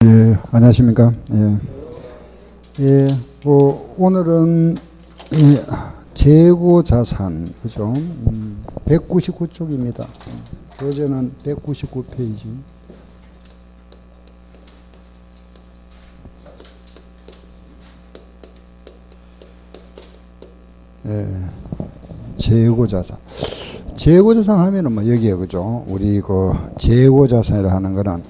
예, 안녕하십니까. 예, 예, 오늘은 재고 자산, 그죠? 199쪽입니다. 어제는 199페이지. 예, 재고 자산. 재고 자산 하면은 뭐 여기에, 그죠? 우리 그 재고 자산이라 하는 거는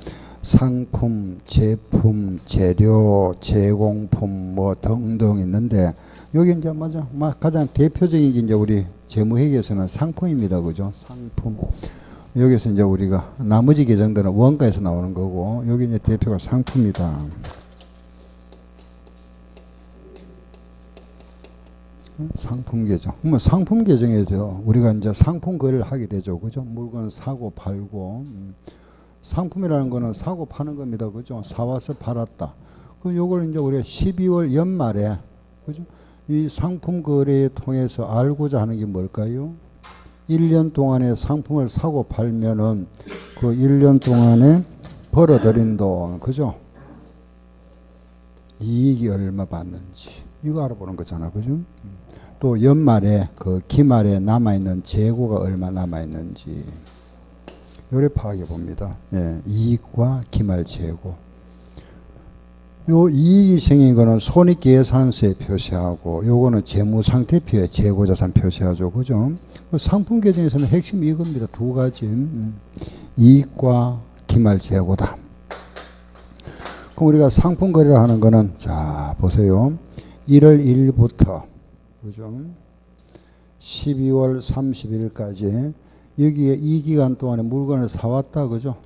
상품, 제품, 재료, 제공품 뭐 등등 있는데 여기 이제 맞아 가장 대표적인 게 이제 우리 재무회계에서는 상품입니다, 그죠? 상품. 여기서 이제 우리가 나머지 계정들은 원가에서 나오는 거고 여기 이제 대표가 상품이다. 상품 계정. 뭐 상품 계정에서 우리가 이제 상품 거래를 하게 되죠, 그죠? 물건 사고 팔고. 상품이라는 거는 사고 파는 겁니다. 그죠? 사와서 팔았다. 그럼 요걸 이제 우리가 12월 연말에, 그죠? 이 상품 거래에 통해서 알고자 하는 게 뭘까요? 1년 동안에 상품을 사고 팔면은 그 1년 동안에 벌어들인 돈, 그죠? 이익이 얼마 받는지. 이거 알아보는 거잖아. 그죠? 또 연말에 그 기말에 남아있는 재고가 얼마 남아있는지. 요래 파악해 봅니다. 예, 이익과 기말 재고. 요 이익이 생긴 거는 손익계산서에 표시하고 요거는 재무상태표에 재고자산 표시하죠. 그죠? 상품 계정에서는 핵심이 이겁니다. 두 가지. 이익과 기말 재고다. 그럼 우리가 상품 거래를 하는 거는 자 보세요. 1월 1일부터 그죠? 12월 30일까지 여기에 이 기간 동안에 물건을 사왔다, 그죠?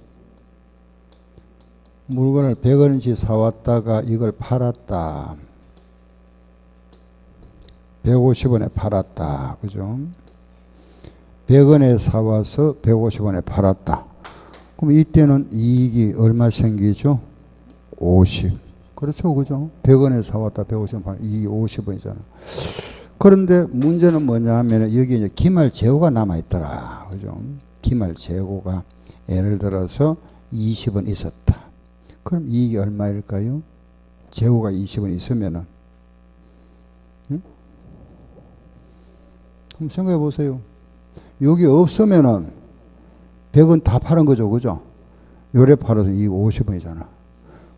물건을 100원치 사왔다가 이걸 팔았다. 150원에 팔았다, 그죠? 100원에 사와서 150원에 팔았다. 그럼 이때는 이익이 얼마 생기죠? 50. 그렇죠, 그죠? 100원에 사왔다, 150원 팔았다. 이익이 50원이잖아. 그런데 문제는 뭐냐 하면 여기 이제 기말 재고가 남아있더라. 그죠? 기말 재고가 예를 들어서 20원 있었다. 그럼 이익이 얼마일까요? 재고가 20원 있으면은. 응? 한번 생각해 보세요. 여기 없으면은 100원 다 파는 거죠. 그죠? 요래 팔아서 이익 50원이잖아.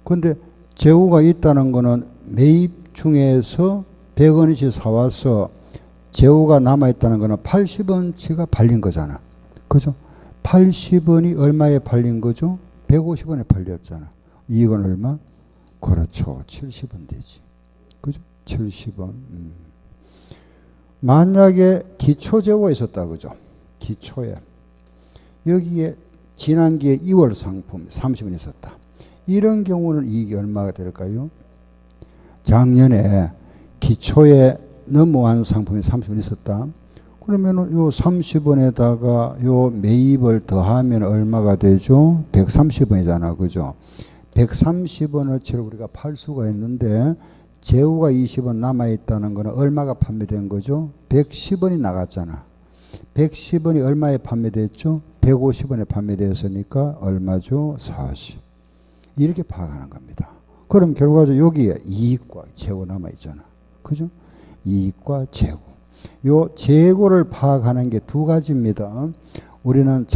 근데 재고가 있다는 거는 매입 중에서 100원치 사와서 재고가 남아있다는 거는 80원치가 팔린 거잖아. 그죠? 80원이 얼마에 팔린 거죠? 150원에 팔렸잖아. 이익은 얼마? 그렇죠. 70원 되지. 그죠? 70원. 만약에 기초재고가 있었다. 그죠? 기초에. 여기에 지난기에 2월 상품 30원 있었다. 이런 경우는 이익이 얼마가 될까요? 작년에 기초에 넘어간 상품이 30원 있었다. 그러면은 요 30원에다가 요 매입을 더하면 얼마가 되죠? 130원이잖아. 그죠? 130원어치를 우리가 팔 수가 있는데 재고가 20원 남아있다는 거는 얼마가 판매된 거죠? 110원이 나갔잖아. 110원이 얼마에 판매됐죠? 150원에 판매되었으니까 얼마죠? 40. 이렇게 파악하는 겁니다. 그럼 결과적으로 여기에 이익과 재고 남아있잖아. 그죠? 이익과 재고. 요 재고를 파악하는 게 두 가지입니다. 우리는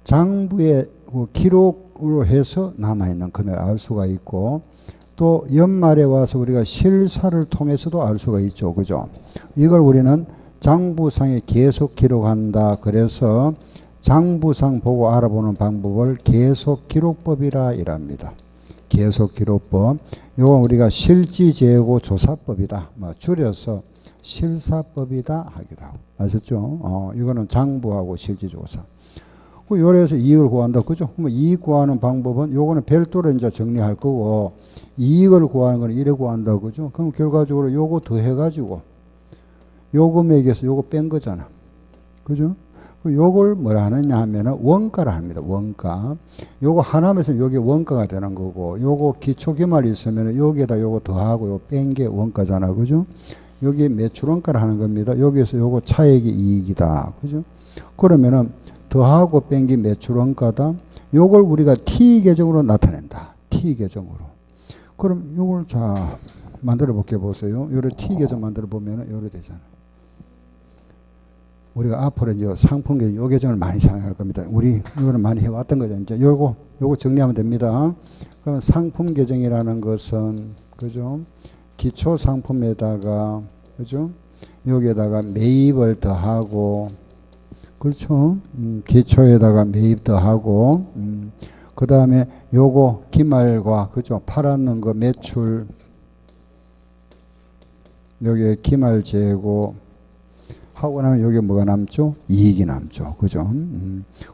장부에 기록으로 해서 남아있는 금액을 알 수가 있고 또 연말에 와서 우리가 실사를 통해서도 알 수가 있죠. 그죠? 이걸 우리는 장부상에 계속 기록한다. 그래서 장부상 보고 알아보는 방법을 계속기록법이라 이랍니다. 계속기록법. 요건 우리가 실지재고조사법이다. 뭐 줄여서 실사법이다 하기도 하고. 아셨죠? 이거는 장부하고 실지조사. 요래서 이익을 구한다. 그죠? 그럼 이익 구하는 방법은 요거는 별도로 이제 정리할 거고 이익을 구하는 건 이래 구한다. 그죠? 그럼 결과적으로 요거 더해가지고 요 금액에서 요거 뺀 거잖아. 그죠? 요걸 뭐라 하느냐 하면은 원가라 합니다. 원가. 요거 하나면서 요게 원가가 되는 거고, 요거 기초기말이 있으면 여기에다 요거 더하고 요 뺀 게 원가잖아. 그죠? 여기 매출원가를 하는 겁니다. 여기에서 요거 차액이 이익이다. 그죠? 그러면은 더하고 뺀 게 매출원가다. 요걸 우리가 T 계정으로 나타낸다. T 계정으로. 그럼 요걸 자 만들어 볼게 보세요. 요래 T 계정 만들어 보면은 요래 되잖아. 우리가 앞으로 이제 상품 계정, 요 계정을 많이 사용할 겁니다. 우리 이거는 많이 해왔던 거죠. 이제 요거 정리하면 됩니다. 그럼 상품 계정이라는 것은 그죠? 기초 상품에다가 그죠? 여기에다가 매입을 더하고 그렇죠? 기초에다가 매입 더하고 그 다음에 요거 기말과 그죠? 팔았는 거 매출 여기에 기말 재고 하고 나면 여기 뭐가 남죠? 이익이 남죠. 그죠?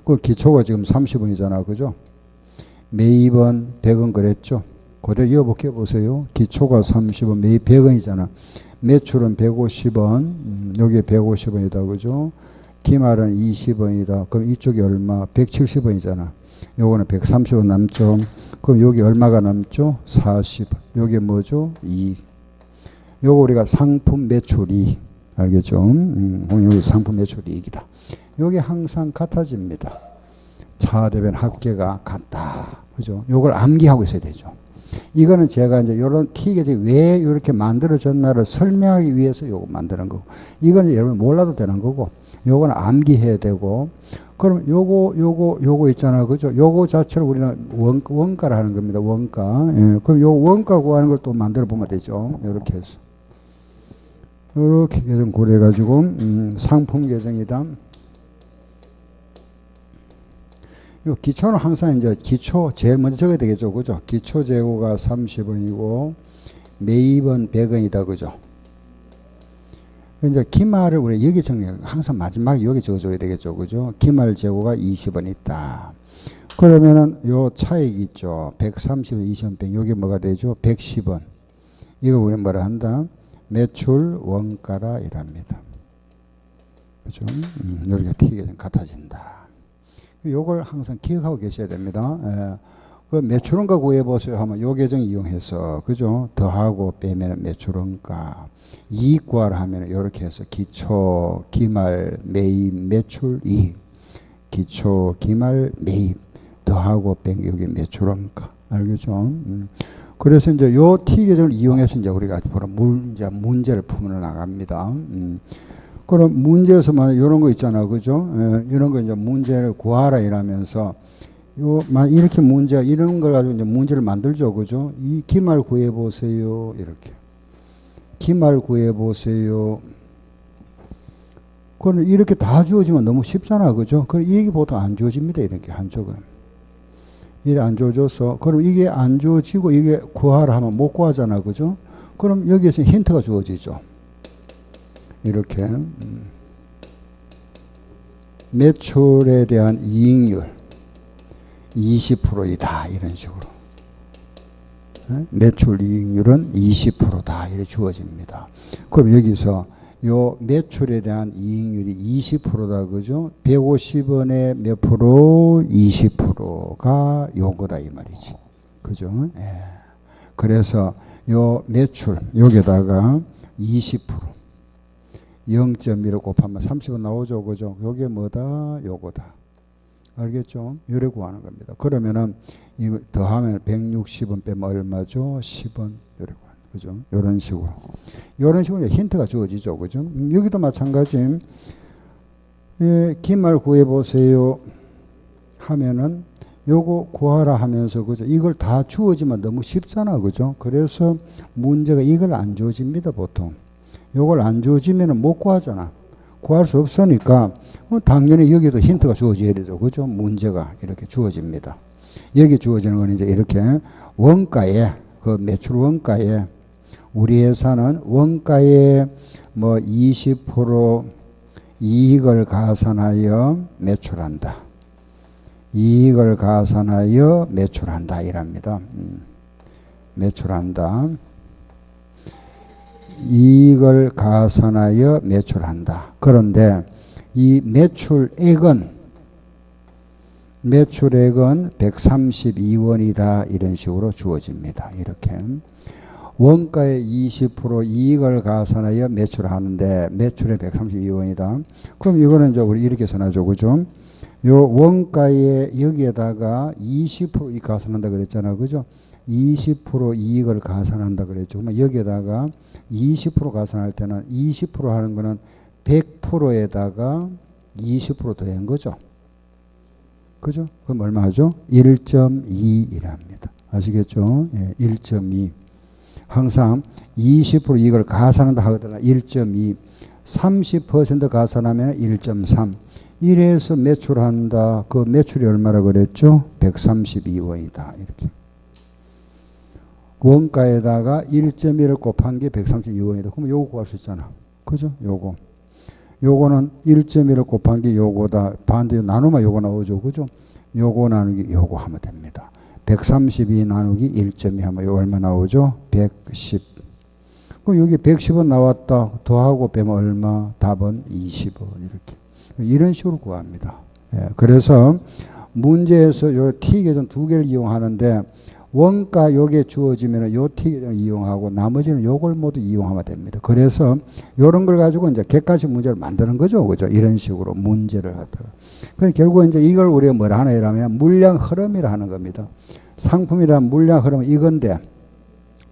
그 기초가 지금 30원이잖아. 그죠? 매입은 100원 그랬죠? 그대로 이어볼게 보세요. 기초가 30원, 매입 100원이잖아. 매출은 150원, 여기에 150원이다. 그죠? 기말은 20원이다. 그럼 이쪽이 얼마? 170원이잖아. 요거는 130원 남죠. 그럼 여기 얼마가 남죠? 40원. 여기 뭐죠? 이익. 요거 우리가 상품 매출이 알겠죠? 여기 상품 매출 이익이다. 요게 항상 같아집니다. 차대변 합계가 같다. 그죠? 요걸 암기하고 있어야 되죠. 이거는 제가 이제 요런 T계정이 왜 이렇게 만들어졌나를 설명하기 위해서 요거 만드는 거고. 이거는 여러분 몰라도 되는 거고. 요거는 암기해야 되고. 그럼 요거 있잖아. 그죠? 요거 자체를 우리는 원가를 하는 겁니다. 원가. 예. 그럼 요 원가 구하는 걸 또 만들어 보면 되죠. 요렇게 해서. 이렇게 계정 고려해가지고 상품 계정이다. 요 기초는 항상 이제 기초 제일 먼저 적어야 되겠죠, 그죠? 기초 재고가 30원이고 매입은 100원이다, 그죠? 이제 기말을 우리 여기 정리, 항상 마지막에 여기 적어줘야 되겠죠, 그죠? 기말 재고가 20원 있다. 그러면은 요 차익 있죠, 130원, 20원 빼 여기 뭐가 되죠? 110원. 이거 우리 뭐라 한다? 매출 원가라 이랍니다. 그죠? 이렇게 T가 좀 같아진다. 요걸 항상 기억하고 계셔야 됩니다. 예. 그 매출원가 구해보세요 하면 요 계정 이용해서, 그죠? 더하고 빼면 매출원가. 이익 구하라 하면 이렇게 해서 기초, 기말, 매입, 매출, 이익. 기초, 기말, 매입. 더하고 뺀 여기 매출원가. 알겠죠? 그래서 이제 요 T 계정을 이용해서 이제 우리가 앞으로 문제를 풀어 나갑니다. 그럼 문제에서만 이런 거 있잖아, 그죠? 이런 거 이제 문제를 구하라 이러면서 이렇게 문제 이런 걸 가지고 이제 문제를 만들죠, 그죠? 이 기말 구해 보세요, 이렇게 기말 구해 보세요. 그럼 이렇게 다 주어지면 너무 쉽잖아, 그죠? 그럼 이게 보통 안 주어집니다, 이렇게 한쪽은. 이게 안 주어져서, 그럼 이게 안 주어지고 이게 구하라 하면 못 구하잖아, 그죠? 그럼 여기에서 힌트가 주어지죠. 이렇게 매출에 대한 이익률 20%이다 이런 식으로. 매출 이익률은 20%다 이렇게 주어집니다. 그럼 여기서 요 매출에 대한 이익률이 20%다, 그죠? 150원에 몇 프로? 20%가 요거다 이 말이지, 그죠? 예. 그래서 요 매출 여기다가 20% 0.1을 곱하면 30원 나오죠, 그죠? 요게 뭐다? 요거다. 알겠죠? 요래 구하는 겁니다. 그러면은 이거 더하면 160원 빼면 얼마죠? 10원. 요래 구하는, 그죠? 요런 식으로. 요런 식으로 힌트가 주어지죠, 그죠? 여기도 마찬가지. 예, 기말 구해 보세요 하면은 요거 구하라 하면서, 그죠? 이걸 다 주어지면 너무 쉽잖아, 그죠? 그래서 문제가 이걸 안 주어집니다, 보통. 요걸 안 주어지면 못 구하잖아. 구할 수 없으니까 당연히 여기도 힌트가 주어져야 되죠, 그죠? 문제가 이렇게 주어집니다. 여기 주어지는 건 이제 이렇게 원가에, 그 매출 원가에 우리 회사는 원가에 뭐 20% 이익을 가산하여 매출한다. 이익을 가산하여 매출한다 이랍니다. 매출한다. 이익을 가산하여 매출한다. 그런데 이 매출액은 132원이다 이런 식으로 주어집니다. 이렇게 원가의 20% 이익을 가산하여 매출하는데 매출에 132원이다. 그럼 이거는 이제 우리 이렇게 써놔죠, 그죠? 요 원가에 여기에다가 20% 이익 가산한다 그랬잖아. 그죠? 20% 이익을 가산한다 그랬죠. 그러면 여기에다가 20% 가산할 때는 20% 하는 거는 100%에다가 20% 더한 거죠. 그죠? 그럼 얼마 하죠? 1.2이랍니다. 아시겠죠? 예, 1.2. 항상 20% 이익을 가산한다 하거든요. 1.2. 30% 가산하면 1.3. 이래서 매출한다. 그 매출이 얼마라 그랬죠? 132원이다. 이렇게. 원가에다가 1.1을 곱한 게 132원이다. 그럼 요거 구할 수 있잖아. 그죠? 요거. 요거는 1.1을 곱한 게 요거다. 반대로 나누면 요거 나오죠. 그죠? 요거 나누기 요거 하면 됩니다. 132 나누기 1.2 하면 요 얼마 나오죠? 110. 그럼 여기 110원 나왔다. 더하고 빼면 얼마? 답은 20원. 이렇게. 이런 식으로 구합니다. 예, 그래서 문제에서 요 T계정 두 개를 이용하는데 원가 요게 주어지면 요 T계정을 이용하고 나머지는 요걸 모두 이용하면 됩니다. 그래서 요런 걸 가지고 이제 객관식 문제를 만드는 거죠. 그죠? 이런 식으로 문제를 하다가. 그러니까 결국 이제 이걸 우리가 뭐라 하나 이라면 물량 흐름이라 하는 겁니다. 상품이란 물량 흐름 이건데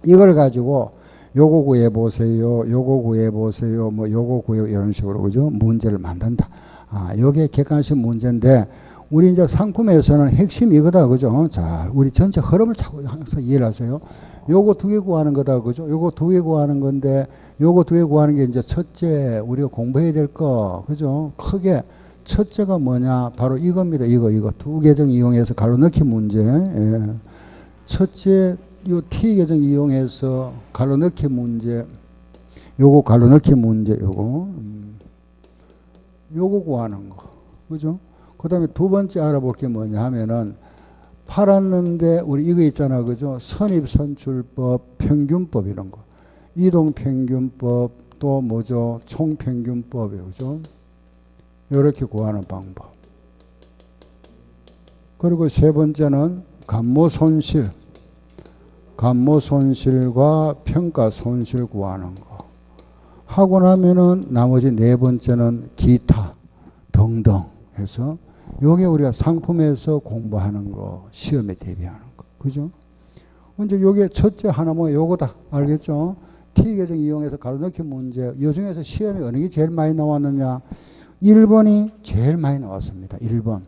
이걸 가지고 요거 구해 보세요. 요거 구해 보세요. 뭐 요거 구해 이런 식으로 그죠? 문제를 만든다. 아, 요게 객관식 문제인데 우리 이제 상품에서는 핵심이 이거다. 그죠? 자, 우리 전체 흐름을 자꾸 항상 이해를 하세요. 요거 두 개 구하는 거다. 그죠? 요거 두 개 구하는 건데 요거 두 개 구하는 게 이제 첫째 우리가 공부해야 될 거. 그죠? 크게 첫째가 뭐냐? 바로 이겁니다. 이거 두 계정 이용해서 가로 넣기 문제. 예. 첫째 요 T 계정 이용해서 가로 넣기 문제. 요거 가로 넣기 문제. 요거 구하는 거. 그죠? 그 다음에 두 번째 알아볼 게 뭐냐 하면은 팔았는데 우리 이거 있잖아. 그죠? 선입선출법, 평균법 이런 거. 이동평균법 또 뭐죠? 총평균법이요. 그죠? 이렇게 구하는 방법. 그리고 세 번째는 감모손실. 감모손실과 평가손실 구하는 거. 하고 나면은 나머지 네 번째는 기타 등등 해서 요게 우리가 상품에서 공부하는 거, 시험에 대비하는 거. 그죠? 이제 요게 첫째 하나 뭐 요거다. 알겠죠? T계정 이용해서 가로 넣기 문제. 요 중에서 시험에 어느 게 제일 많이 나왔느냐? 1번이 제일 많이 나왔습니다. 1번.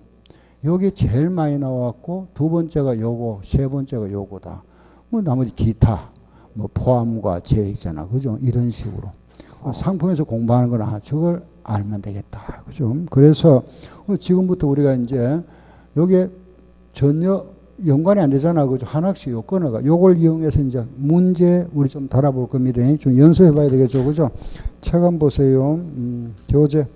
요게 제일 많이 나왔고 두 번째가 요거, 세 번째가 요거다. 뭐 나머지 기타, 뭐 포함과 제외잖아. 그죠? 이런 식으로. 상품에서 공부하는 거나 저걸 알면 되겠다. 그죠? 그래서 지금부터 우리가 이제 요게 전혀 연관이 안 되잖아. 그죠? 하나씩 요 끊어가. 요걸 이용해서 이제 문제 우리 좀 달아볼 겁니다. 좀 연습해 봐야 되겠죠. 그죠? 책 한번 보세요. 교재.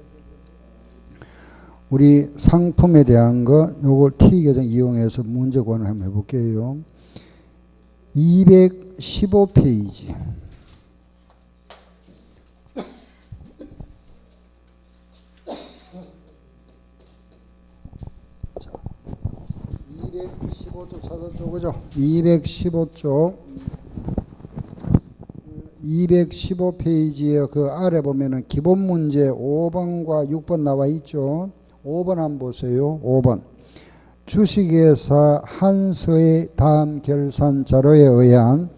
우리 상품에 대한 거 요걸 T계정 이용해서 문제 권을 한번 해볼게요. 215페이지. 215쪽 찾았죠. 그죠? 215쪽. 215페이지에 그 아래 보면은 기본 문제 5번과 6번 나와 있죠. 5번 한번 보세요. 5번. 주식회사 한서의 다음 결산 자료에 의한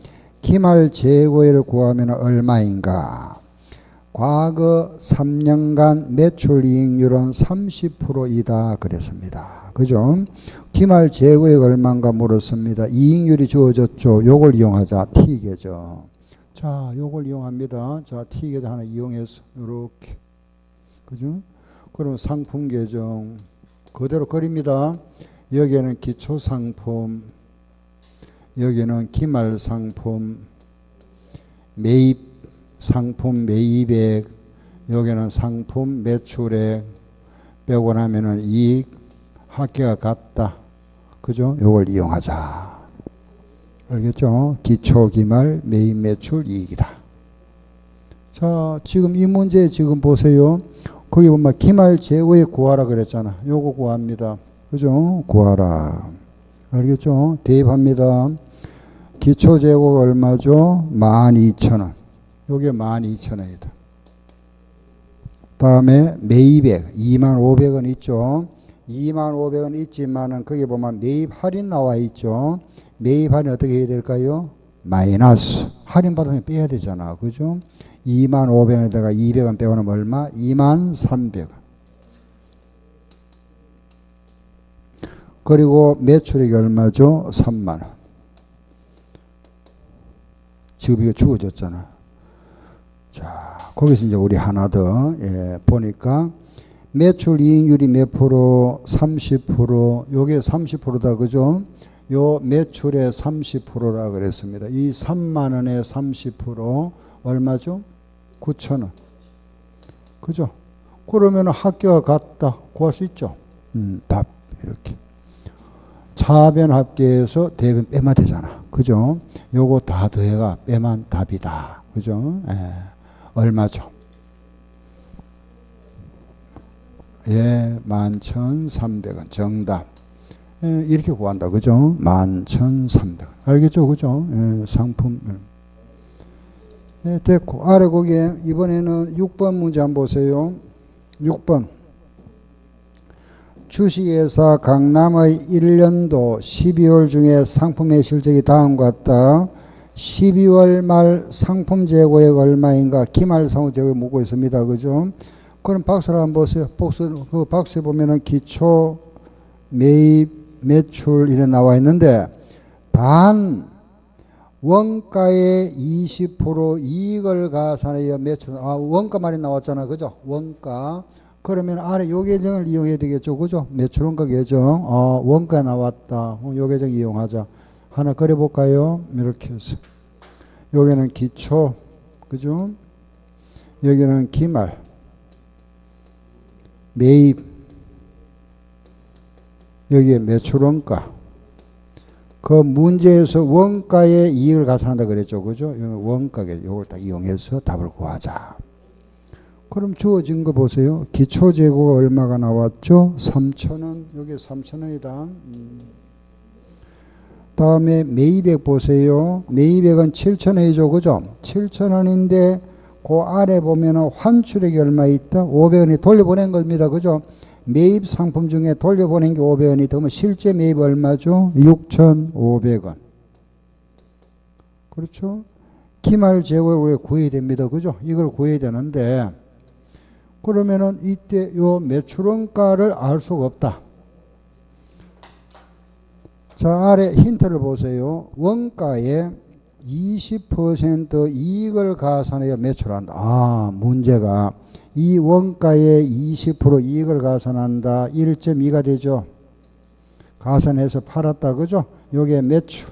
기말 재고를 구하면 얼마인가? 과거 3년간 매출 이익률은 30%이다 그랬습니다. 그죠? 기말 재고액 얼마인가 물었습니다. 이익률이 주어졌죠. 요걸 이용하자. T계정. 자, 요걸 이용합니다. 자, T계정 하나 이용해서 이렇게. 그죠? 그럼 상품 계정 그대로 그립니다. 여기에는 기초상품, 여기는 기말상품, 매입상품 매입액, 여기는 상품 매출액 빼고 나면은 이익 합계가 같다. 그죠? 요걸 이용하자. 알겠죠? 기초기말 매입 매출 이익이다. 자, 지금 이 문제 지금 보세요. 거기 보면 기말 재고액 구하라 그랬잖아. 요거 구합니다. 그죠? 구하라. 알겠죠? 대입합니다. 기초 재고가 얼마죠? 12,000원. 요게 12,000원이다. 다음에 매입액 25,000원 있죠? 25,500원 있지만은 거기 보면 매입 할인 나와 있죠. 매입 할인 어떻게 해야 될까요? 마이너스. 할인 받으면 빼야 되잖아. 그죠? 25,500원에다가 200원 빼고는 얼마? 23,300원. 그리고 매출액이 얼마죠? 3만원. 지금 이거 주어졌잖아. 자, 거기서 이제 우리 하나 더, 보니까 매출 이익률이 몇 프로? 30%. 요게 30%다. 그죠? 요 매출의 30%라 그랬습니다. 이 3만원의 30% 얼마죠? 9,000원. 그죠? 그러면 합계가 같다. 구할 수 있죠? 답. 이렇게. 차변 합계에서 대변 빼면 되잖아. 그죠? 요거 다 더해가 빼만 답이다. 그죠? 얼마죠? 예, 11,300원. 정답. 이렇게 구한다. 그죠? 11,300원. 알겠죠? 그죠? 상품. 됐고. 아래 거기에 이번에는 6번 문제 한번 보세요. 6번. 주식회사 강남의 1년도 12월 중에 상품의 실적이 다음과 같다. 12월 말 상품 재고액 얼마인가? 기말 상품 재고액 묻고 있습니다. 그죠? 그럼 박스를 한번 보세요. 그 박스에 보면은 기초, 매입, 매출 이래 나와 있는데 단 원가의 20% 이익을 가산하여 매출, 원가 말이 나왔잖아. 그죠? 원가. 그러면 아래 요 계정을 이용해야 되겠죠. 그죠? 매출 원가 계정. 원가 나왔다. 요 계정 이용하자. 하나 그려볼까요? 이렇게 해서. 여기는 기초. 그죠? 여기는 기말. 매입. 여기에 매출 원가. 그 문제에서 원가의 이익을 가산한다 그랬죠. 그죠? 원가계 요걸 딱 이용해서 답을 구하자. 그럼 주어진 거 보세요. 기초 재고가 얼마가 나왔죠? 3,000원. 여기 3,000원이다. 다음에 매입액 보세요. 매입액은 7,000원이죠. 그죠? 7,000원인데 그 아래 보면은 환출액이 얼마 있다? 500원이 돌려보낸 겁니다. 그죠? 매입 상품 중에 돌려보낸 게 500원이 되면 실제 매입 얼마죠? 6,500원. 그렇죠? 기말 재고를 구해야 됩니다. 그죠? 이걸 구해야 되는데 그러면은 이때 요 매출원가를 알 수가 없다. 자, 아래 힌트를 보세요. 원가에 20% 이익을 가산하여 매출한다. 문제가 이 원가에 20% 이익을 가산한다. 1.2가 되죠. 가산해서 팔았다. 그죠? 요게 매출.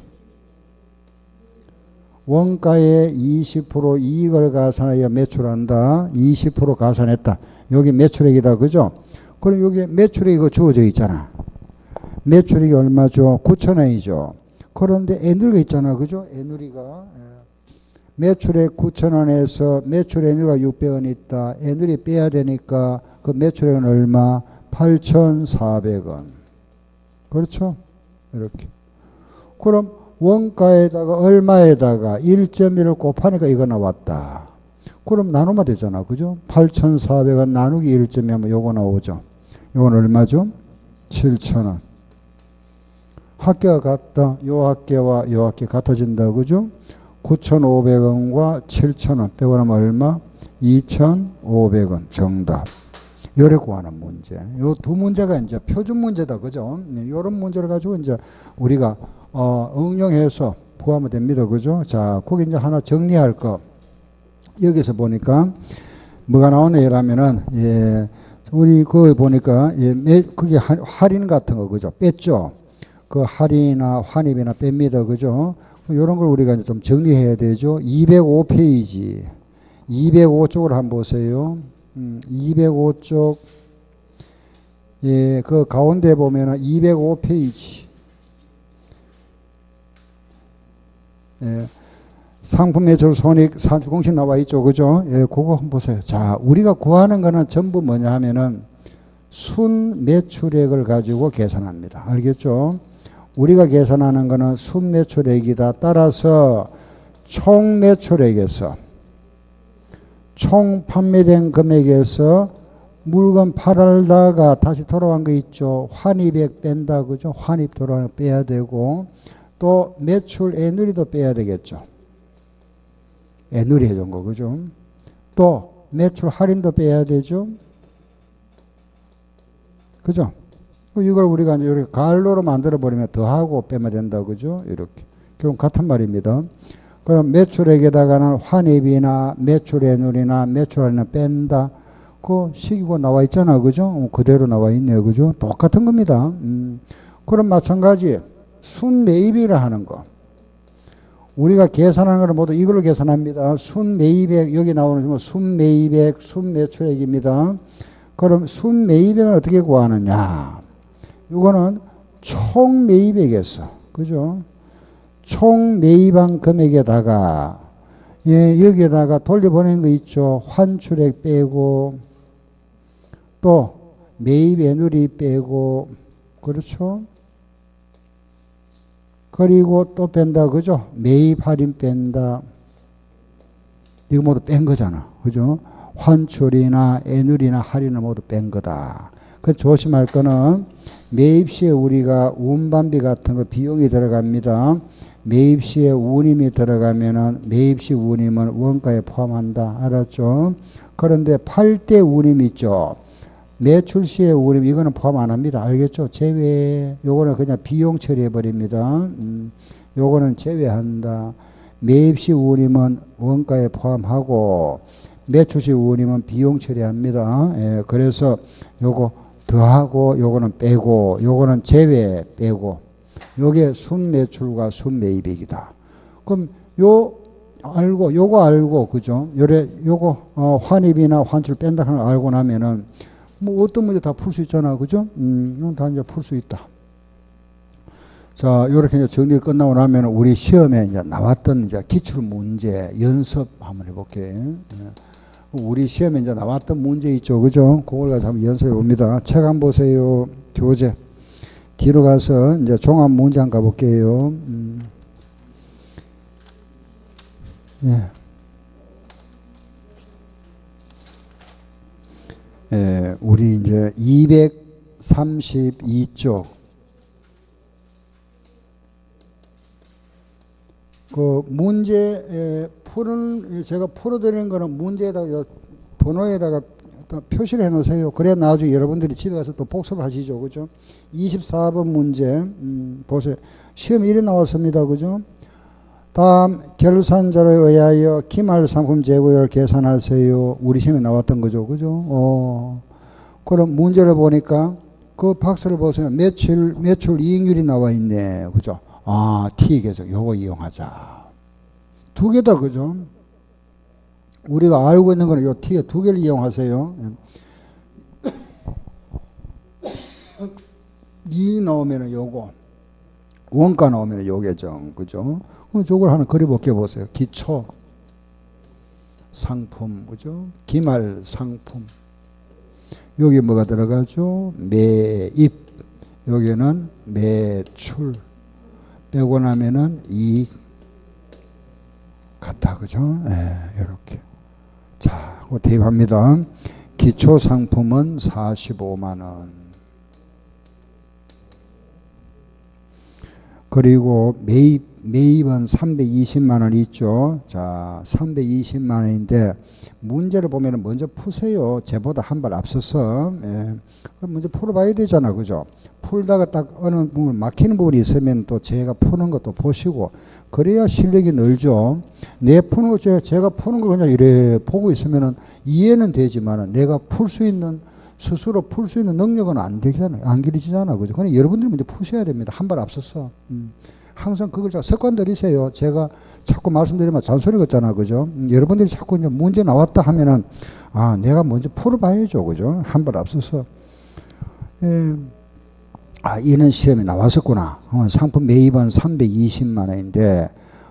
원가에 20% 이익을 가산하여 매출한다. 20% 가산했다. 여기 매출액이다. 그죠? 그럼 여기 매출액이 주어져 있잖아. 매출액이 얼마죠? 9,000원이죠. 그런데 애누리가 있잖아. 그죠? 애누리가. 매출액 9,000원에서 매출 애누리가 600원 있다. 애누리 빼야 되니까 그 매출액은 얼마? 8,400원. 그렇죠? 이렇게. 그럼 원가에다가 얼마에다가 1.1을 곱하니까 이거 나왔다. 그럼 나누면 되잖아. 그죠? 8,400원 나누기 1.2 하면 요거 나오죠. 요건 얼마죠? 7,000원. 합계가 같다. 요 합계와 요 합계 같아진다. 그죠? 9,500원과 7,000원 빼고 나면 얼마? 2,500원. 정답. 요래 구하는 문제. 요 두 문제가 이제 표준 문제다. 그죠? 요런 문제를 가지고 이제 우리가 응용해서 구하면 됩니다. 그죠? 자, 거기 이제 하나 정리할 거. 여기서 보니까 뭐가 나오네 이라면은, 우리 그거 보니까, 그게 할인 같은 거, 그죠? 뺐죠? 그 할인이나 환입이나 뺍니다. 그죠? 요런 걸 우리가 이제 좀 정리해야 되죠? 205페이지. 205쪽을 한번 보세요. 205쪽. 그 가운데 보면은 205페이지. 상품 매출 손익 공식 나와 있죠. 그죠? 그거 한번 보세요. 자, 우리가 구하는 거는 전부 뭐냐 하면은 순 매출액을 가지고 계산합니다. 알겠죠? 우리가 계산하는 거는 순 매출액이다. 따라서 총 매출액에서 총 판매된 금액에서 물건 팔다가 다시 돌아간 거 있죠. 환입액 뺀다. 그죠? 환입 돌아간 거 빼야 되고, 또 매출 애누리도 빼야 되겠죠. 애누리 해준 거. 그죠? 또 매출 할인도 빼야 되죠. 그죠? 이걸 우리가 이제 이렇게 갈로로 만들어 버리면 더하고 빼면 된다. 그죠? 이렇게. 결국 같은 말입니다. 그럼 매출액에다가는 환입이나 매출애누리나 매출할인을 뺀다. 그 식이고 나와 있잖아. 그죠? 그대로 나와 있네요. 그죠? 똑같은 겁니다. 그럼 마찬가지 순매입이라 하는 거. 우리가 계산하는 거는 모두 이걸로 계산합니다. 순매입액, 여기 나오는 순매입액, 순매출액입니다. 그럼 순매입액은 어떻게 구하느냐? 이거는 총매입액이었어. 그죠? 총매입한 금액에다가, 예, 여기에다가 돌려보낸 거 있죠. 환출액 빼고, 또 매입 애누리 빼고, 그렇죠? 그리고 또 뺀다. 그죠? 매입 할인 뺀다. 이거 모두 뺀 거잖아. 그죠? 환출이나 애누리나 할인을 모두 뺀 거다. 그 조심할 거는 매입 시에 우리가 운반비 같은 거 비용이 들어갑니다. 매입 시에 운임이 들어가면은 매입 시 운임은 원가에 포함한다. 알았죠? 그런데 팔 때 운임 있죠. 매출 시에 운임 이거는 포함 안 합니다. 알겠죠? 제외. 요거는 그냥 비용 처리해 버립니다. 요거는 제외한다. 매입 시 운임은 원가에 포함하고 매출 시 운임은 비용 처리합니다. 예, 그래서 요거 더하고 요거는 빼고 요거는 제외 빼고 요게 순매출과 순매입액이다. 그럼 요거 알고 그죠? 요거 환입이나 환출 뺀다 하는 걸 알고 나면은 뭐 어떤 문제 다 풀 수 있잖아. 그죠? 이건 다 이제 풀 수 있다. 자, 요렇게 이제 정리가 끝나고 나면 우리 시험에 이제 나왔던 이제 기출 문제 연습 한번 해볼게요. 우리 시험에 이제 나왔던 문제 있죠. 그죠? 그걸 가지고 한번 연습해 봅니다. 책 한번 보세요. 교재. 뒤로 가서 이제 종합 문제 한번 가볼게요. 예. 예, 우리 이제 232쪽. 그 문제 제가 풀어드리는 거는 문제에다가 번호에다가 표시를 해 놓으세요. 그래야 나중에 여러분들이 집에 가서 또 복습을 하시죠. 그죠? 24번 문제 보세요. 시험 1이 나왔습니다. 그죠? 다음 결산자료에 의하여 기말상품 재고율을 계산하세요. 우리 시험에 나왔던 거죠. 그죠? 그럼 문제를 보니까 그 박스를 보세요. 매출 이익률이 나와 있네. 그죠? 아, T 계속 요거 이용하자. 두 개다. 그죠? 우리가 알고 있는 거는 요 T에 두 개를 이용하세요. 이익 나오면은 요거, 원가 나오면은 요게죠. 그죠? 그럼 저걸 하나 그려볼게 보세요. 기초 상품, 그죠? 기말 상품. 여기 뭐가 들어가죠? 매입. 여기는 매출. 빼고 나면은 이익 같다. 그죠? 네, 이렇게. 자, 그거 대입합니다. 기초 상품은 45만원. 그리고 매입은 320만원 있죠. 자, 320만원인데, 문제를 보면 먼저 푸세요. 쟤보다 한 발 앞서서. 예. 먼저 풀어봐야 되잖아. 그죠? 풀다가 딱 어느 부분 막히는 부분이 있으면 또 제가 푸는 것도 보시고, 그래야 실력이 늘죠. 내 푸는 거, 제가 푸는 거 그냥 이래 보고 있으면은 이해는 되지만 내가 풀 수 있는, 스스로 풀 수 있는 능력은 안 되잖아요. 안 길어지잖아. 그죠? 그러니 여러분들이 먼저 푸셔야 됩니다. 한 발 앞서서. 항상 그걸 습관 들이세요. 제가 자꾸 말씀드리면 잔소리 같잖아. 그죠? 여러분들이 자꾸 이제 문제 나왔다 하면은, 아, 내가 먼저 풀어봐야죠. 그죠? 한 발 앞서서. 예. 아, 이런 시험이 나왔었구나. 상품 매입은 320만원인데,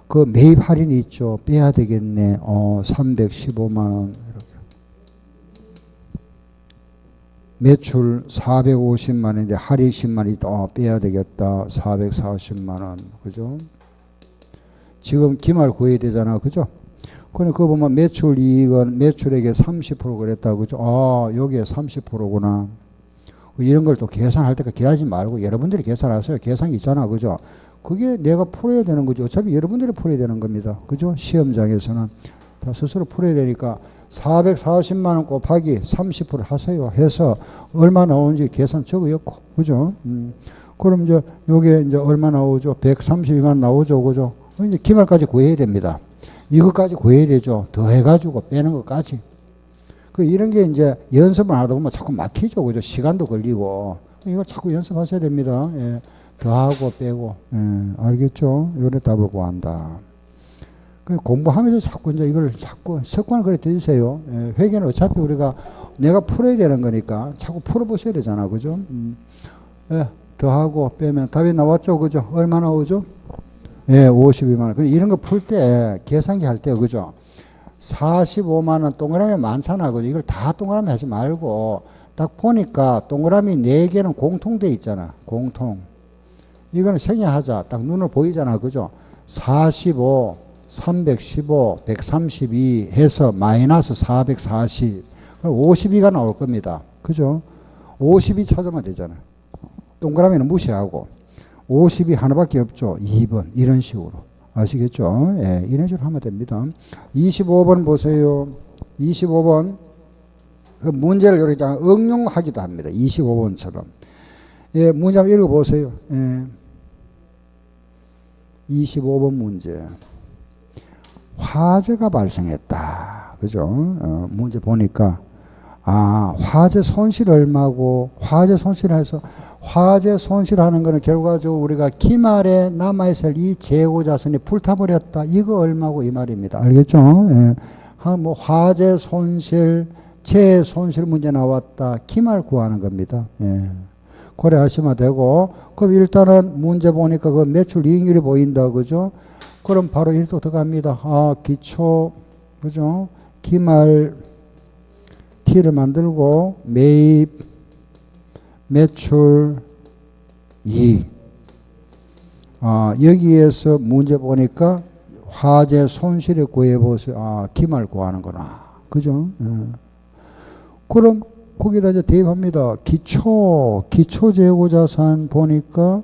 그 매입 할인이 있죠. 빼야 되겠네. 315만원. 이렇게. 매출 450만원인데, 할인 10만원 있다. 빼야 되겠다. 440만원. 그죠? 지금 기말 구해야 되잖아. 그죠? 그러니까 그거 보면 매출 이익은 매출액의 30% 그랬다. 그죠? 아, 여기에 30%구나. 이런 걸 또 계산할 때까지 기다리지 말고 여러분들이 계산하세요. 계산기 있잖아. 그죠? 그게 내가 풀어야 되는 거죠. 어차피 여러분들이 풀어야 되는 겁니다. 그죠? 시험장에서는. 다 스스로 풀어야 되니까 440만 원 곱하기 30% 하세요. 해서 얼마 나오는지 계산 적어였고. 그죠? 그럼 이제 요게 이제 얼마 나오죠? 132만 원 나오죠. 그죠? 이제 기말까지 구해야 됩니다. 이것까지 구해야 되죠. 더 해가지고 빼는 것까지. 이런 게 이제 연습을 안 하다 보면 자꾸 막히죠. 그죠? 시간도 걸리고. 이걸 자꾸 연습하셔야 됩니다. 예. 더하고 빼고. 예. 알겠죠? 요래 답을 구한다. 공부하면서 자꾸 이제 이걸 자꾸 습관을 그래 들이세요. 예. 회계는 어차피 우리가 내가 풀어야 되는 거니까 자꾸 풀어보셔야 되잖아. 그죠? 예. 더하고 빼면 답이 나왔죠. 그죠? 얼마 나오죠? 예, 52만 원. 이런 거 풀 때, 계산기 할 때, 그죠? 45만 원 동그라미 많잖아. 그죠? 이걸 다 동그라미 하지 말고, 딱 보니까 동그라미 4개는 공통돼 있잖아. 공통. 이거는 생략하자. 딱 눈으로 보이잖아. 그죠? 45, 315, 132 해서 마이너스 440. 그럼 52가 나올 겁니다. 그죠? 52 찾으면 되잖아. 동그라미는 무시하고. 50이 하나밖에 없죠. 2번. 이런 식으로. 아시겠죠? 예, 이런 식으로 하면 됩니다. 25번 보세요. 25번. 그 문제를 이렇게 응용하기도 합니다. 25번처럼. 예, 문제 한번 읽어보세요. 예. 25번 문제. 화재가 발생했다. 그죠? 문제 보니까. 아, 화재 손실 얼마고, 화재 손실해서, 화재 손실하는 거는 결과적으로 우리가 기말에 남아있을 이 재고자산이 불타버렸다. 이거 얼마고 이 말입니다. 알겠죠? 예. 뭐 화재 손실, 재해 손실 문제 나왔다. 기말 구하는 겁니다. 예. 그래 하시면 되고, 그럼 일단은 문제 보니까 그 매출 이익률이 보인다. 그죠? 그럼 바로 이렇게 들어갑니다. 아, 기초, 그죠? 기말, T를 만들고, 매입, 매출, 이익. 여기에서 문제 보니까 화재 손실을 구해보세요. 아, 기말 구하는구나. 그죠? 그럼 거기다 이제 대입합니다. 기초 재고자산 보니까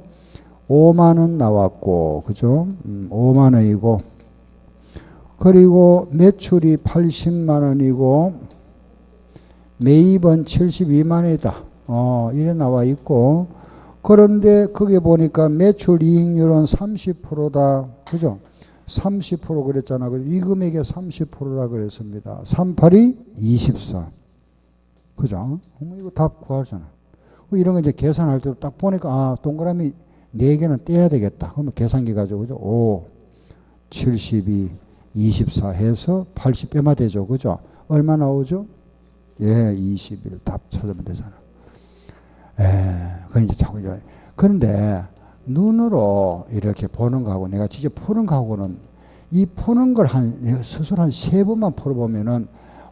5만원 나왔고, 그죠? 5만원이고, 그리고 매출이 80만원이고, 매입은 72만원이다. 이래 나와 있고, 그런데 거기 보니까 매출 이익률은 30%다. 그죠? 30% 그랬잖아. 이 금액의 30%라 그랬습니다. 38이 24. 그죠? 이거 답 구하잖아. 이런 거 이제 계산할 때도 딱 보니까, 아, 동그라미 4개는 떼야 되겠다. 그러면 계산기 가지고, 그죠? 5, 72, 24 해서 80 빼면 되죠. 그죠? 얼마 나오죠? 예, 21. 답 찾으면 되잖아. 그 이제 자꾸 이제. 그런데 눈으로 이렇게 보는 거하고 내가 직접 푸는 거하고는 이 푸는 걸 스스로 한 3번만 풀어보면은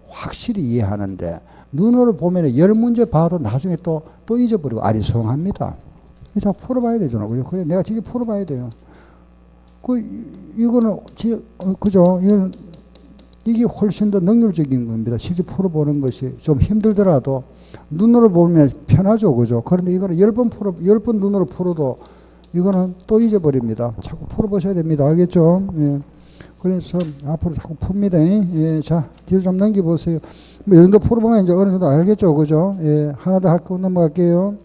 확실히 이해하는데 눈으로 보면은 10문제 봐도 나중에 또 잊어버리고 아리송합니다. 자, 풀어봐야 되잖아. 그죠? 내가 직접 풀어봐야 돼요. 이거는, 그죠? 이게 훨씬 더 능률적인 겁니다. 실제 풀어보는 것이 좀 힘들더라도 눈으로 보면 편하죠. 그죠? 그런데 이거는 10번 눈으로 풀어도 이거는 또 잊어버립니다. 자꾸 풀어보셔야 됩니다. 알겠죠? 예. 그래서 앞으로 자꾸 풉니다. 예. 자, 뒤로 좀 넘겨보세요. 뭐, 이 정도 풀어보면 이제 어느 정도 알겠죠. 그죠? 예. 하나 더 하고 넘어갈게요.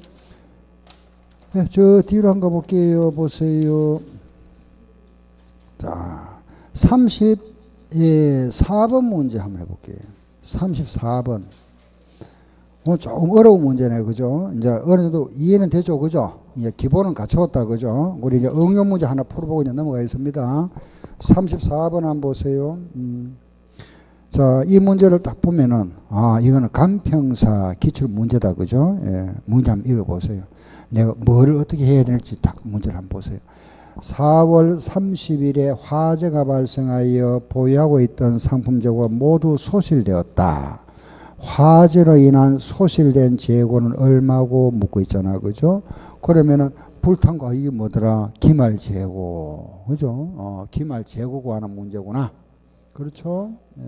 네, 저 뒤로 한번 볼게요. 보세요. 자, 34번 문제 한번 해볼게요. 34번. 조금 어려운 문제네요. 그죠? 이제 어느 정도 이해는 되죠. 그죠? 이제 기본은 갖추었다. 그죠? 우리 이제 응용 문제 하나 풀어보고 이제 넘어가겠습니다. 34번 한번 보세요. 자, 이 문제를 딱 보면은, 아, 이거는 간평사 기출 문제다. 그죠? 예, 문제 한번 읽어보세요. 내가 뭐를 어떻게 해야 될지 딱 문제를 한번 보세요. 4월 30일에 화재가 발생하여 보유하고 있던 상품 재고가 모두 소실되었다. 화재로 인한 소실된 재고는 얼마고 묻고 있잖아. 그죠? 그러면은 불탄 거 이게 뭐더라? 기말 재고. 그죠? 기말 재고 구하는 문제구나. 그렇죠? 예.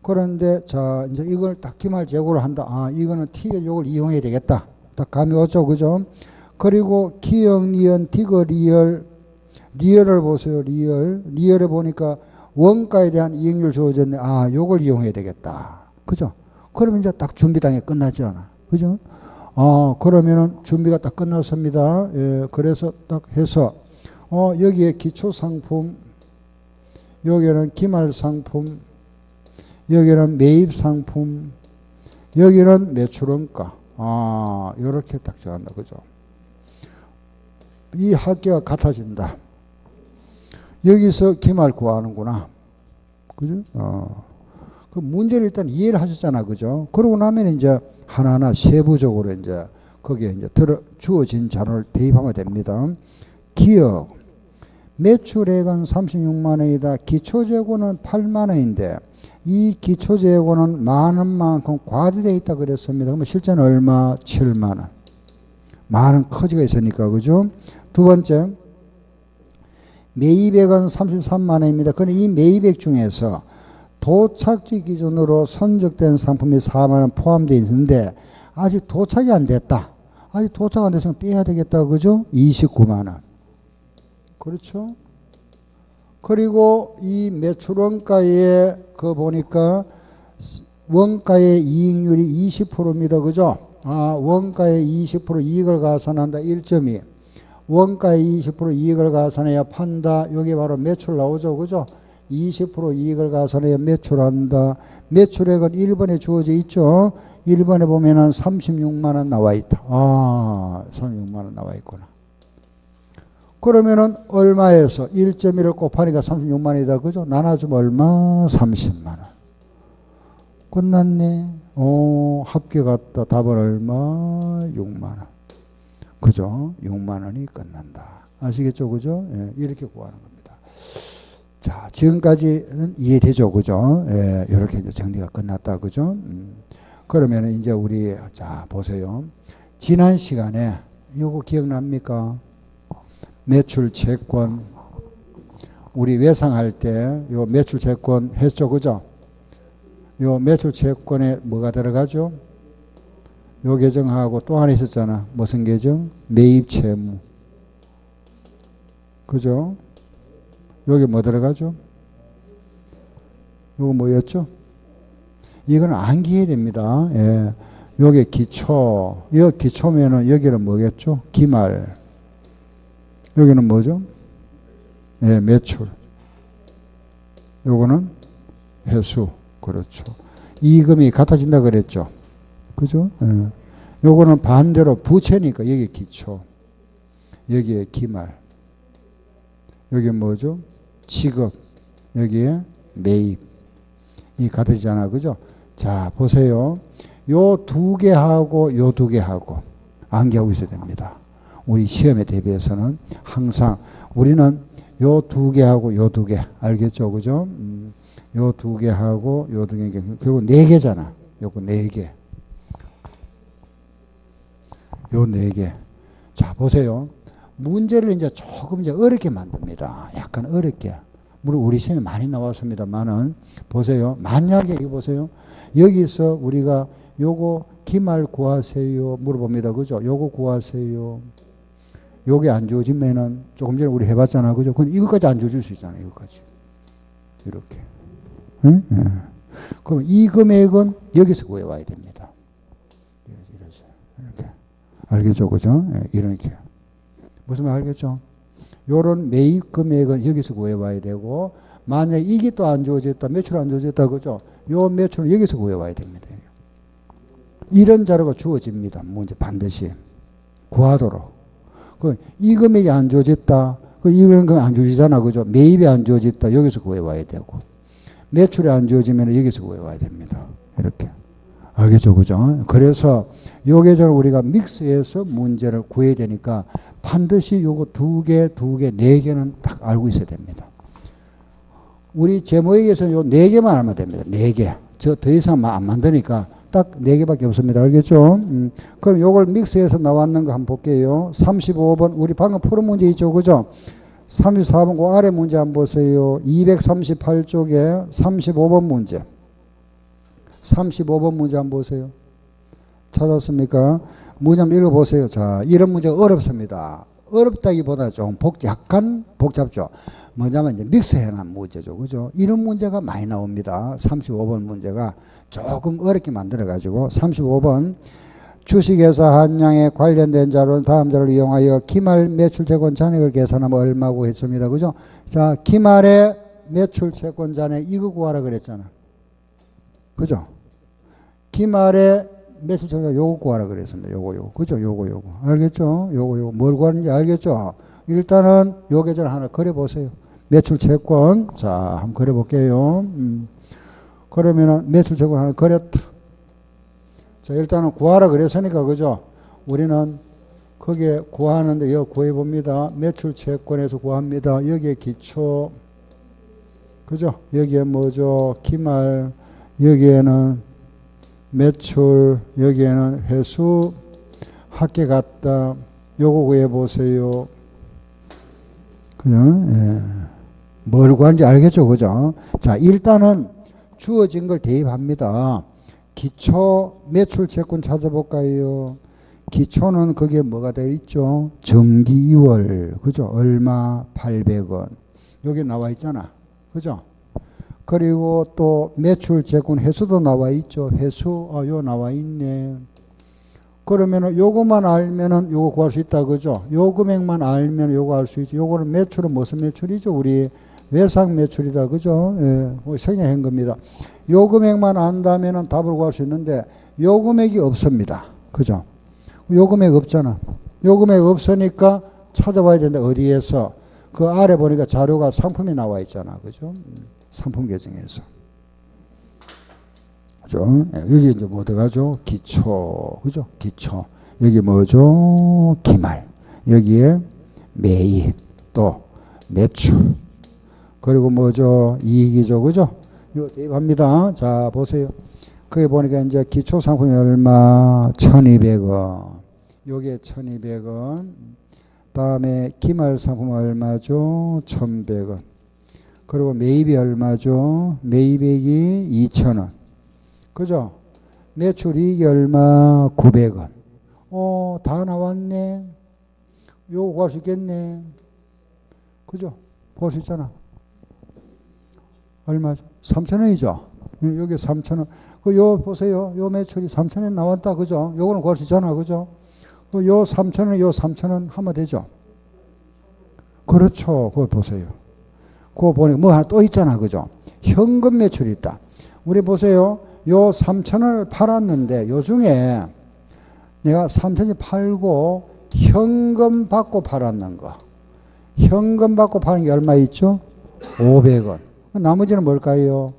그런데 자 이제 이걸 딱 기말 제고를 한다. 아 이거는 T의 요걸 이용해야 되겠다. 딱 감이 오죠, 그죠? 그리고 기역, 니은, 디귿, 리얼을 보세요. 리얼에 보니까 원가에 대한 이행률 주어졌네. 아 요걸 이용해야 되겠다. 그죠? 그러면 이제 딱 준비당에 끝나지 않아. 그죠? 그러면은 준비가 딱 끝났습니다. 예, 그래서 딱 해서 여기에 기초상품, 여기는 기말상품, 여기는 매입상품, 여기는 매출원가. 요렇게 딱 정한다. 그죠? 이 합계가 같아진다. 여기서 기말 구하는구나. 그죠? 그 문제를 일단 이해를 하셨잖아. 그죠? 그러고 나면 이제 하나하나 세부적으로 이제 거기에 이제 주어진 자료를 대입하면 됩니다. 기억. 매출액은 36만 원이다. 기초재고는 8만 원인데 이 기초재고는 많은만큼 과대되어 있다 그랬습니다. 그러면 실제는 얼마? 7만 원. 많은 커지가 있으니까. 그죠? 두 번째. 매입액은 33만 원입니다. 그런데 이 매입액 중에서 도착지 기준으로 선적된 상품이 4만 원 포함되어 있는데 아직 도착이 안 됐다. 아직 도착 안 돼서 빼야 되겠다. 그죠? 29만 원. 그렇죠? 그리고 이 매출원가에 그 보니까 원가의 이익률이 20%입니다. 그죠? 원가의 20% 이익을 가산한다. 1.2. 원가의 20% 이익을 가산해야 판다. 여기 바로 매출 나오죠. 그죠? 20% 이익을 가산해야 매출한다. 매출액은 1번에 주어져 있죠. 1번에 보면은 36만 원 나와 있다. 36만 원 나와 있구나. 그러면은 얼마에서 1.1을 곱하니까 36만 원이다. 그죠? 나눠주면 얼마? 30만 원. 끝났네. 합계 같다. 답은 얼마? 6만 원. 그죠? 6만 원이 끝난다. 아시겠죠? 그죠? 예, 이렇게 구하는 겁니다. 자, 지금까지는 이해되죠? 그죠? 예, 이렇게 이제 정리가 끝났다. 그죠? 그러면 이제 우리, 자, 보세요. 지난 시간에, 요거 기억납니까? 매출 채권. 우리 외상할 때, 요 매출 채권 했죠? 그죠? 요 매출 채권에 뭐가 들어가죠? 요 계정하고 또 하나 있었잖아. 무슨 계정? 매입 채무. 그죠? 여기 뭐 들어가죠? 요거 뭐였죠? 이건 암기해야 됩니다. 예. 요게 기초. 요 기초면은 여기는 뭐겠죠? 기말. 여기는 뭐죠? 예, 매출. 요거는 회수. 그렇죠. 이금이 같아진다 그랬죠? 그죠? 예. 요거는 반대로 부채니까 여기 기초. 여기에 기말. 여기 뭐죠? 지급. 여기에 매입. 이 같아지잖아. 그죠? 자, 보세요. 요 두 개하고 요 두 개하고 암기하고 있어야 됩니다. 우리 시험에 대비해서는 항상 우리는 요 두 개하고 요 두 개. 알겠죠? 그죠? 요 두 개하고 요 두 개. 결국 네 개잖아. 요거 네 개. 요 네 개. 자, 보세요. 문제를 이제 조금 이제 어렵게 만듭니다. 약간 어렵게. 물론 우리 시험에 많이 나왔습니다만은, 보세요. 만약에 이거 보세요. 여기서 우리가 요거 기말 구하세요. 물어봅니다. 그죠? 요거 구하세요. 요게 안 주어지면은, 조금 전에 우리 해봤잖아. 그죠? 근데 이것까지 안 주어질 수 있잖아요. 이것까지. 이렇게. 응? 네. 그럼 이 금액은 여기서 구해와야 됩니다. 이렇게. 알겠죠? 그죠? 네, 이렇게. 무슨 말 알겠죠? 요런 매입 금액은 여기서 구해와야 되고, 만약에 이게 또 안 주어졌다, 매출 안 주어졌다, 그죠? 요 매출은 여기서 구해와야 됩니다. 이런 자료가 주어집니다. 문제 반드시. 구하도록. 이 금액이 안 주어졌다, 이런 금액이 안 주어지잖아, 그죠? 매입이 안 주어졌다, 여기서 구해와야 되고, 매출이 안 주어지면 여기서 구해와야 됩니다. 이렇게. 알겠죠? 그죠? 그래서 요 계정을 우리가 믹스해서 문제를 구해야 되니까 반드시 요거 두 개, 네 개는 딱 알고 있어야 됩니다. 우리 제모에게서는 요 네 개만 알면 됩니다. 네 개. 저 더 이상 안 만드니까 딱 네 개밖에 없습니다. 알겠죠? 그럼 요걸 믹스해서 나왔는 거 한번 볼게요. 35번. 우리 방금 푸른 문제 있죠? 그죠? 34번 그 아래 문제 한번 보세요. 238쪽에 35번 문제. 35번 문제 한번 보세요. 찾았습니까? 문제 한번 읽어보세요. 자, 이런 문제가 어렵습니다. 어렵다기보다 좀 약간 복잡죠. 뭐냐면 이제 믹스해놓은 문제죠. 그죠? 이런 문제가 많이 나옵니다. 35번 문제가 조금 어렵게 만들어가지고 35번 주식회사 한양에 관련된 자료는 다음 자료를 이용하여 기말 매출 채권 잔액을 계산하면 얼마고 했습니다. 그죠? 자, 기말의 매출 채권 잔액 이거 구하라 그랬잖아. 그죠? 기말의 매출 채권 요거 구하라 그랬습니다. 요거. 그죠? 요거. 알겠죠? 요거. 뭘 구하는지 알겠죠? 일단은 요 계절 하나 그려보세요. 매출 채권. 자, 한번 그려볼게요. 그러면은 매출 채권 하나 그렸다. 자, 일단은 구하라 그랬으니까, 그죠? 우리는 거기에 구하는데, 여기 구해봅니다. 매출 채권에서 구합니다. 여기에 기초, 그죠? 여기에 뭐죠? 기말, 여기에는 매출, 여기에는 회수, 합계 같다. 요거 구해보세요. 그냥, 예. 뭘 구하는지 알겠죠? 그죠? 자, 일단은 주어진 걸 대입합니다. 기초 매출 채권 찾아볼까요? 기초는 거기에 뭐가 되어 있죠? 정기 2월, 그죠? 얼마? 800원. 여기 나와 있잖아. 그죠? 그리고 또 매출 채권 회수도 나와 있죠. 회수, 요 나와 있네. 그러면은 요거만 알면은 요거 구할 수 있다. 그죠? 요 금액만 알면 요거 알 수 있죠. 요거는 매출은 무슨 매출이죠? 우리 외상 매출이다. 그죠? 예, 생략한 겁니다. 요 금액만 안다면은 답을 구할 수 있는데 요 금액이 없습니다. 그죠? 요 금액 없잖아. 요 금액 없으니까 찾아봐야 되는데 어디에서? 그 아래 보니까 자료가 상품이 나와 있잖아. 그죠? 상품 계정에서. 그죠? 예, 여기 이제 뭐 들어가죠? 기초. 그죠? 기초. 여기 뭐죠? 기말. 여기에 매입. 또 매출. 그리고 뭐죠? 이익이죠. 그죠? 이거 대입합니다. 자, 보세요. 거기 보니까 이제 기초 상품이 얼마? 1200원. 요게 1200원. 다음에 기말 상품 얼마죠? 1100원. 그리고 매입이 얼마죠? 매입액이 2000원. 그죠? 매출 이익이 얼마? 900원. 다 나왔네. 요거 구할 수 있겠네. 그죠? 볼 수 있잖아. 얼마죠? 3,000원이죠. 여기 3,000원. 요 보세요. 요 매출이 3,000원 나왔다. 그죠? 요거는 구할 수 있잖아. 그죠? 요 3,000원, 요 3,000원 하면 되죠. 그렇죠. 그거 보세요. 그거 보니까 뭐 하나 또 있잖아. 그죠? 현금 매출이 있다. 우리 보세요. 요 3,000원을 팔았는데 요 중에 내가 3,000원이 팔고 현금 받고 팔았는 거. 현금 받고 파는 게 얼마 있죠? 500원. 나머지는 뭘까요?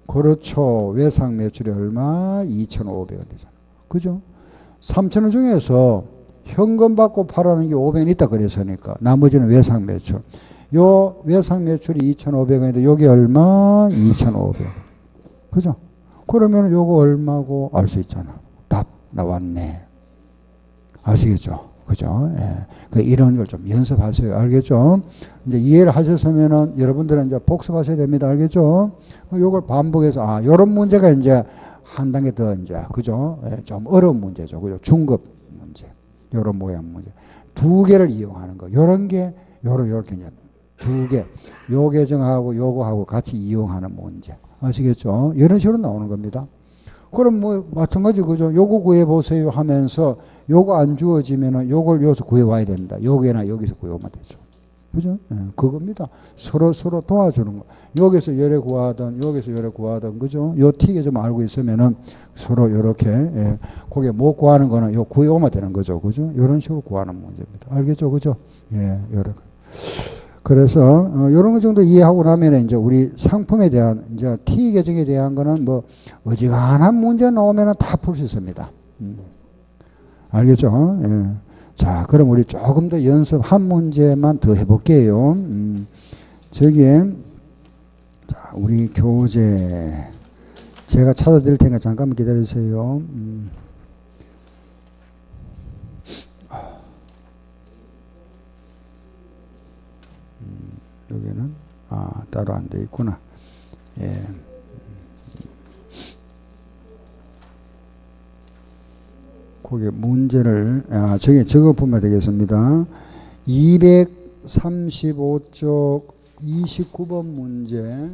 그렇죠. 외상 매출이 얼마? 2,500원 되잖아. 그죠? 3,000원 중에서 현금 받고 팔아는 게 500원 있다 그랬으니까 나머지는 외상 매출. 요 외상 매출이 2,500원인데 요게 얼마? 2,500원. 그죠? 그러면 요거 얼마고 알 수 있잖아. 답 나왔네. 아시겠죠? 그죠? 예. 이런 걸 좀 연습하세요. 알겠죠? 이제 이해를 하셨으면은 여러분들은 이제 복습하셔야 됩니다. 알겠죠? 요걸 반복해서, 요런 문제가 이제 한 단계 더 이제, 그죠? 예, 좀 어려운 문제죠. 그죠? 중급 문제. 요런 모양 문제. 두 개를 이용하는 거. 요런 게, 요렇게 이제 두 개. 요 계정하고 요거하고 같이 이용하는 문제. 아시겠죠? 이런 식으로 나오는 겁니다. 그럼 뭐 마찬가지 그죠? 요거 구해보세요 하면서 요거 안 주어지면은 요걸 여기서 구해와야 된다. 여기나 여기서 구해오면 되죠. 그죠? 예, 그겁니다. 서로 도와주는 거. 여기서 열에 구하든 여기서 열에 구하든 그죠? 요 틱에 좀 알고 있으면은 서로 요렇게 예, 거기에 못 구하는 거는 요 구해오면 되는 거죠. 그죠? 요런 식으로 구하는 문제입니다. 알겠죠? 그죠? 예, 요렇게. 그래서 이런 거 정도 이해하고 나면 이제 우리 상품에 대한 이제 T 계정에 대한 거는 뭐 어지간한 문제 나오면 다 풀 수 있습니다. 알겠죠? 예. 자, 그럼 우리 조금 더 연습 한 문제만 더 해볼게요. 저기 자, 우리 교재 제가 찾아드릴 테니까 잠깐만 기다리세요. 여기는 따로 안 돼 있구나. 예. 거기 문제를 저기 적어 보면 되겠습니다. 235쪽 29번 문제.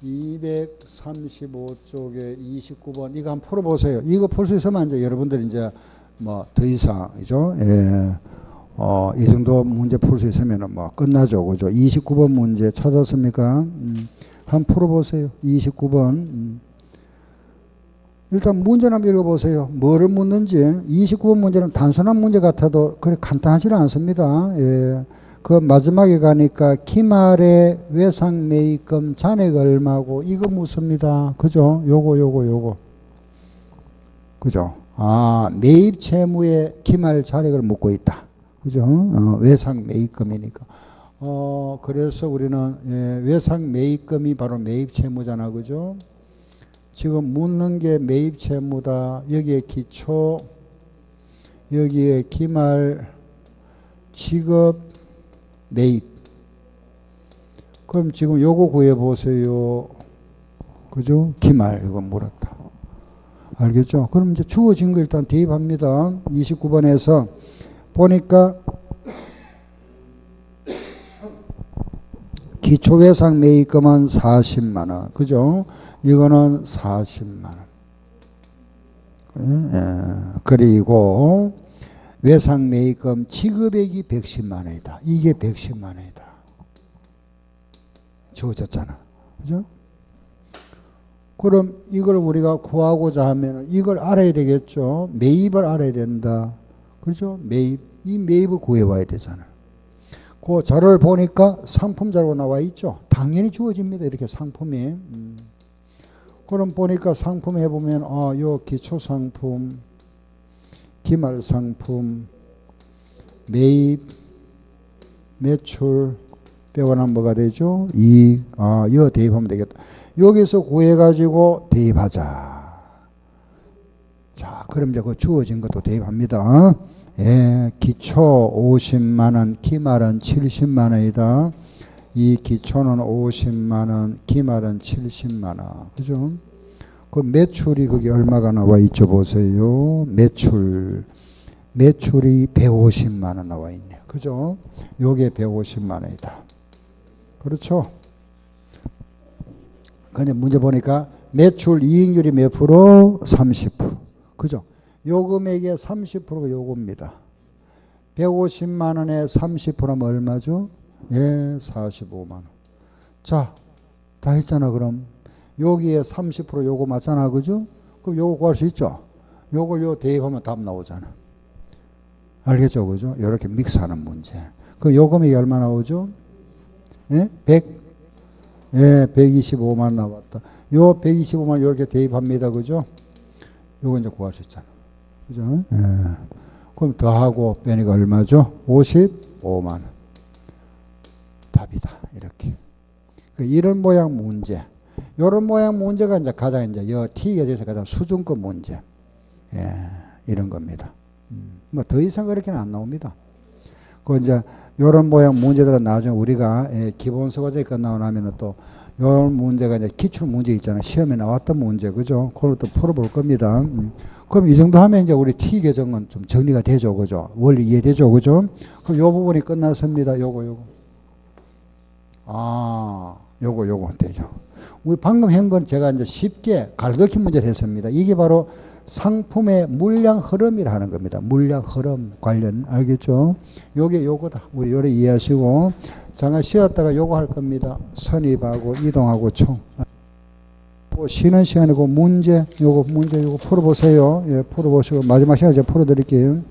235쪽에 29번 이거 한번 풀어보세요. 이거 풀 수 있으면 이제 여러분들이 이제 뭐 더 이상이죠. 예. 이 정도 문제 풀 수 있으면 뭐 끝나죠. 그죠? 29번 문제 찾았습니까? 한번 풀어보세요. 29번. 일단 문제를 한번 읽어보세요. 뭐를 묻는지. 29번 문제는 단순한 문제 같아도 그렇게 간단하지는 않습니다. 예. 그 마지막에 가니까 기말의 외상 매입금 잔액 얼마고 이거 묻습니다. 그죠? 요거. 그죠? 매입 채무의 기말 잔액을 묻고 있다. 그죠? 외상 매입금이니까. 그래서 우리는 외상 매입금이 바로 매입 채무잖아. 그죠? 지금 묻는 게 매입 채무다. 여기에 기초, 여기에 기말, 지급, 매입. 그럼 지금 요거 구해보세요. 그죠? 기말, 이거 물었다. 알겠죠? 그럼 이제 주어진 거 일단 대입합니다. 29번에서 보니까 기초외상 매입금은 40만원. 그죠? 이거는 40만원. 그리고 외상 매입금 지급액이 110만원이다. 이게 110만원이다. 주어졌잖아. 그죠? 그럼 이걸 우리가 구하고자 하면 이걸 알아야 되겠죠. 매입을 알아야 된다. 그렇죠? 매입. 이 매입을 구해와야 되잖아. 그 자료를 보니까 상품 자료가 나와 있죠. 당연히 주어집니다. 이렇게 상품이. 그럼 보니까 상품 해보면 요 기초상품, 기말상품, 매입, 매출 빼고는 뭐가 되죠? 이익. 이거 대입하면 되겠다. 여기서 구해가지고 대입하자. 자, 그럼 이제 그 주어진 것도 대입합니다. 예, 기초 50만원, 기말은 70만원이다. 이 기초는 50만원, 기말은 70만원. 그죠? 그 매출이 거기 얼마가 나와 있죠? 보세요. 매출이 150만원 나와 있네요. 그죠? 요게 150만원이다. 그렇죠? 근데 문제 보니까 매출 이익률이 몇 프로? 30%. 그죠? 요 금액의 30%가 요겁니다. 150만원에 30%면 얼마죠? 예, 45만원. 자, 다 했잖아. 그럼 여기에 30% 요거 맞잖아. 그죠? 그럼 요거 구할 수 있죠? 요걸 요 대입하면 답 나오잖아. 알겠죠? 그죠? 요렇게 믹스하는 문제. 그럼 요 금액이 얼마 나오죠? 예? 125만 나왔다. 요 125만 요렇게 대입합니다. 그죠? 요거 이제 구할 수 있잖아. 그죠? 예. 그럼 더하고 빼니까 얼마죠? 55만원. 답이다. 이렇게. 이런 모양 문제. 요런 모양 문제가 이제 가장 이제 T에 대해서 가장 수준급 문제. 예. 이런 겁니다. 뭐 더 이상 그렇게는 안 나옵니다. 그 이제 요런 모양 문제들은 나중에 우리가 기본서가지고 끝나고 또 요런 문제가 이제 기출 문제 있잖아요. 시험에 나왔던 문제. 그죠? 그걸 또 풀어볼 겁니다. 그럼 이 정도 하면 이제 우리 T 계정은 좀 정리가 되죠. 그죠? 원리 이해되죠. 그죠? 그럼 요 부분이 끝났습니다. 요거. 요거 되죠. 우리 방금 한 건 제가 이제 쉽게 갈덕히 문제를 했습니다. 이게 바로 상품의 물량 흐름이라 하는 겁니다. 물량 흐름 관련. 알겠죠? 요거다. 우리 요래 이해하시고. 잠깐 쉬었다가 요거 할 겁니다. 선입하고 이동하고 총. 쉬는 시간이고 문제 요거 풀어보세요. 예, 풀어보시고 마지막 시간에 제가 풀어드릴게요.